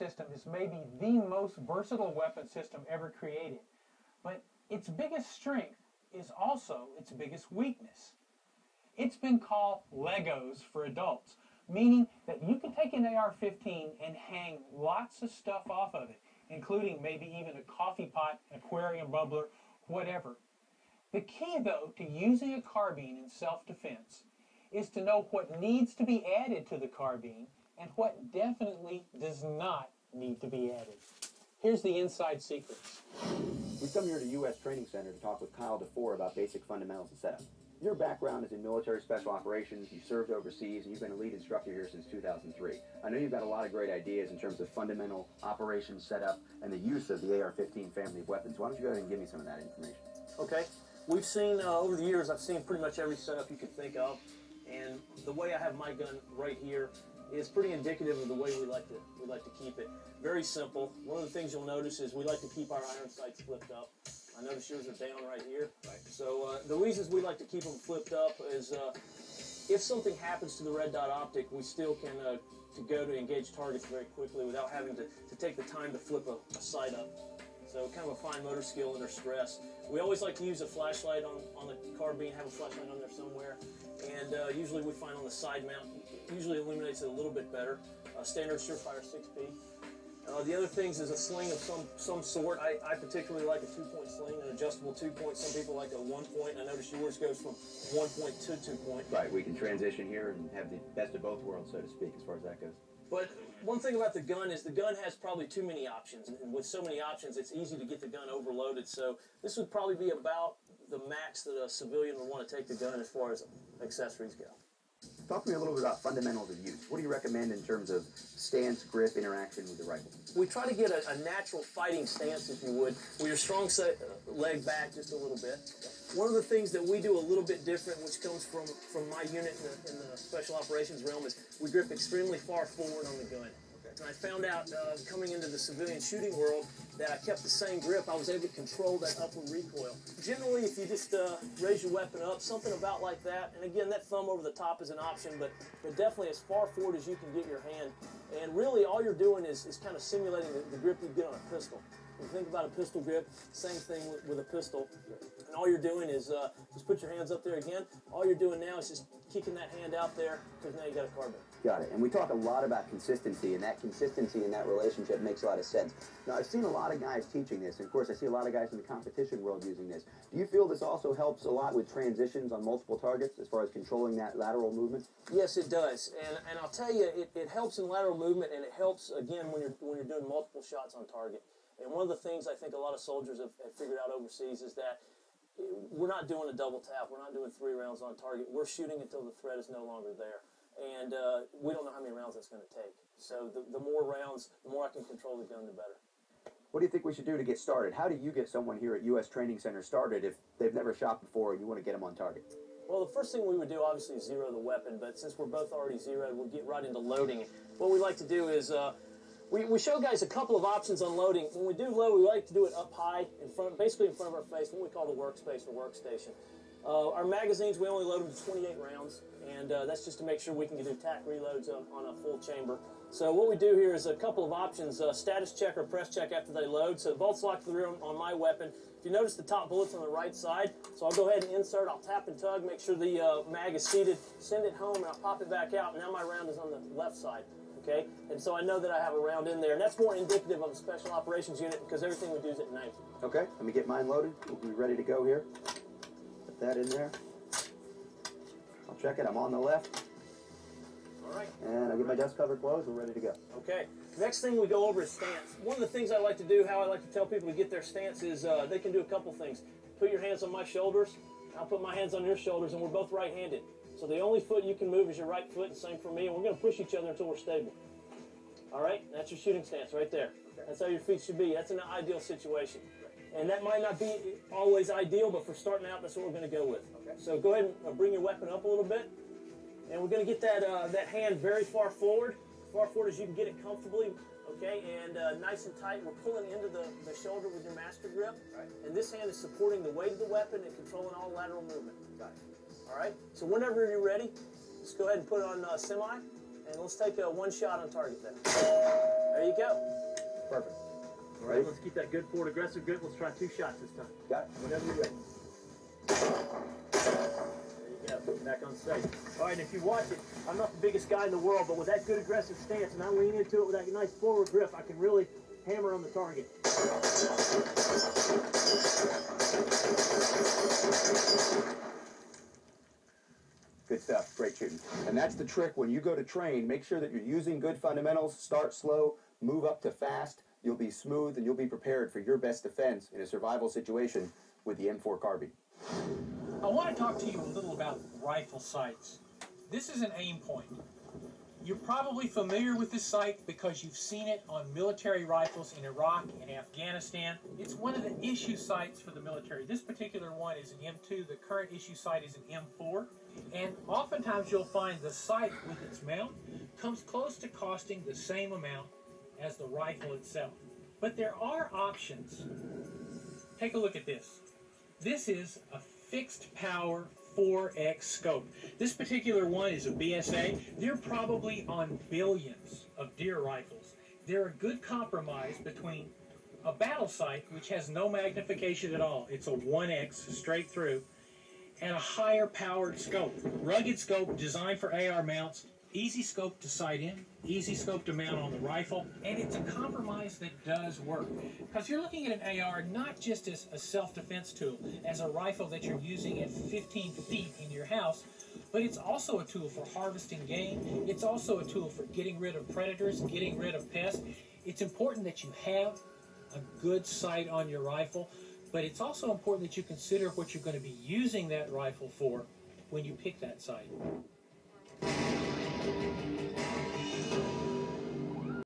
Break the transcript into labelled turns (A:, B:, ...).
A: system is maybe the most versatile weapon system ever created, but its biggest strength is also its biggest weakness. It's been called Legos for adults, meaning that you can take an AR-15 and hang lots of stuff off of it, including maybe even a coffee pot, an aquarium bubbler, whatever. The key, though, to using a carbine in self-defense is to know what needs to be added to the carbine and what definitely does not need to be added. Here's the inside secrets.
B: We come here to U.S. Training Center to talk with Kyle DeFore about basic fundamentals and setup. Your background is in military special operations, you served overseas, and you've been a lead instructor here since 2003. I know you've got a lot of great ideas in terms of fundamental operations setup and the use of the AR-15 family of weapons. Why don't you go ahead and give me some of that information?
C: Okay. We've seen, over the years, I've seen pretty much every setup you could think of, and the way I have my gun right here is pretty indicative of the way we like to keep it. Very simple. One of the things you'll notice is we like to keep our iron sights flipped up. I notice yours are down right here. Right. So the reasons we like to keep them flipped up is if something happens to the red dot optic, we still can to go to engage targets very quickly without having to take the time to flip a sight up. So kind of a fine motor skill under stress. We always like to use a flashlight on the carbine, have a flashlight on there somewhere, and usually we find on the side mount, usually illuminates it a little bit better. Standard Surefire 6P. The other things is a sling of some sort. I particularly like a 2-point sling, an adjustable 2-point. Some people like a 1-point. I notice yours goes from 1-point to 2-point.
B: Right, we can transition here and have the best of both worlds, so to speak, as far as that goes.
C: But one thing about the gun is the gun has probably too many options. And with so many options, it's easy to get the gun overloaded. So this would probably be about the max that a civilian would want to take the gun as far as accessories go.
B: Talk to me a little bit about fundamentals of use. What do you recommend in terms of stance, grip, interaction with the rifle?
C: We try to get a natural fighting stance, if you would, with your strong leg back just a little bit. One of the things that we do a little bit different, which comes from my unit in the special operations realm, is we grip extremely far forward on the gun. And I found out coming into the civilian shooting world that I kept the same grip. I was able to control that upward recoil. Generally, if you just raise your weapon up, something about like that, and again, that thumb over the top is an option, but definitely as far forward as you can get your hand. And really, all you're doing is kind of simulating the grip you get on a pistol. When you think about a pistol grip, same thing with a pistol. And all you're doing is just put your hands up there again. All you're doing now is just kicking that hand out there because now you got a carbine.
B: Got it. And we talk a lot about consistency, and that consistency in that relationship makes a lot of sense. Now, I've seen a lot of guys teaching this, and of course, I see a lot of guys in the competition world using this. Do you feel this also helps a lot with transitions on multiple targets as far as controlling that lateral movement?
C: Yes, it does. And I'll tell you, it helps in lateral movement, and it helps, again, when you're doing multiple shots on target. And one of the things I think a lot of soldiers have figured out overseas is that we're not doing a double tap. We're not doing 3 rounds on target. We're shooting until the threat is no longer there. And we don't know how many rounds that's going to take. So the more rounds, the more I can control the gun, the better.
B: What do you think we should do to get started? How do you get someone here at U.S. Training Center started if they've never shot before and you want to get them on target?
C: Well, the first thing we would do, obviously, is zero the weapon. But since we're both already zeroed, we'll get right into loading. What we like to do is we show guys a couple of options on loading. When we do load, we like to do it up high, basically in front of our face, what we call the workspace or workstation. Our magazines, we only load them to 28 rounds, and that's just to make sure we can do tack reloads on a full chamber. So what we do here is a couple of options, status check or press check after they load. So the bolt's locked to the rear on my weapon. If you notice, the top bullet's on the right side, so I'll go ahead and insert, I'll tap and tug, make sure the mag is seated, send it home, and I'll pop it back out, and now my round is on the left side. Okay, and so I know that I have a round in there, and that's more indicative of a special operations unit because everything we do is at 90.
B: Okay, let me get mine loaded. We'll be ready to go here. Put that in there. I'll check it. I'm on the left.
C: All right.
B: And I'll get my dust cover closed. We're ready to go.
C: Okay. Next thing we go over is stance. One of the things I like to do, how I like to tell people to get their stance is they can do a couple things. Put your hands on my shoulders. I'll put my hands on your shoulders, and we're both right-handed. So the only foot you can move is your right foot, and same for me, and we're going to push each other until we're stable. All right? That's your shooting stance right there. Okay. That's how your feet should be. That's an ideal situation. Okay. And that might not be always ideal, but for starting out, that's what we're going to go with. Okay. So go ahead and bring your weapon up a little bit, and we're going to get that hand very far forward as you can get it comfortably, okay, and nice and tight. We're pulling into the shoulder with your master grip, right. And this hand is supporting the weight of the weapon and controlling all lateral movement. Got it. All right, so whenever you're ready, just go ahead and put it on semi, and let's take one shot on target then. There you go.
B: Perfect.
C: All right, let's keep that good forward aggressive grip. Let's try 2 shots this time.
B: Got it. Whenever you're ready.
C: There you go. Back on safe. All right, if you watch it, I'm not the biggest guy in the world, but with that good aggressive stance, and I lean into it with that nice forward grip, I can really hammer on the target.
B: Good stuff. Great shooting. And that's the trick when you go to train. Make sure that you're using good fundamentals. Start slow, move up to fast. You'll be smooth and you'll be prepared for your best defense in a survival situation with the M4 carbine.
A: I want to talk to you a little about rifle sights. This is an aim point. You're probably familiar with this sight because you've seen it on military rifles in Iraq and Afghanistan. It's one of the issue sights for the military. This particular one is an M2. The current issue sight is an M4. And oftentimes you'll find the sight with its mount comes close to costing the same amount as the rifle itself. But there are options. Take a look at this. This is a fixed power 4X scope. This particular one is a BSA. They're probably on billions of deer rifles. They're a good compromise between a battle sight, which has no magnification at all. It's a 1X straight through, and a higher powered scope. Rugged scope designed for AR mounts, easy scope to sight in, easy scope to mount on the rifle, and it's a compromise that does work. Because you're looking at an AR not just as a self-defense tool, as a rifle that you're using at 15 feet in your house, but it's also a tool for harvesting game. It's also a tool for getting rid of predators, getting rid of pests. It's important that you have a good sight on your rifle, but it's also important that you consider what you're going to be using that rifle for when you pick that sight.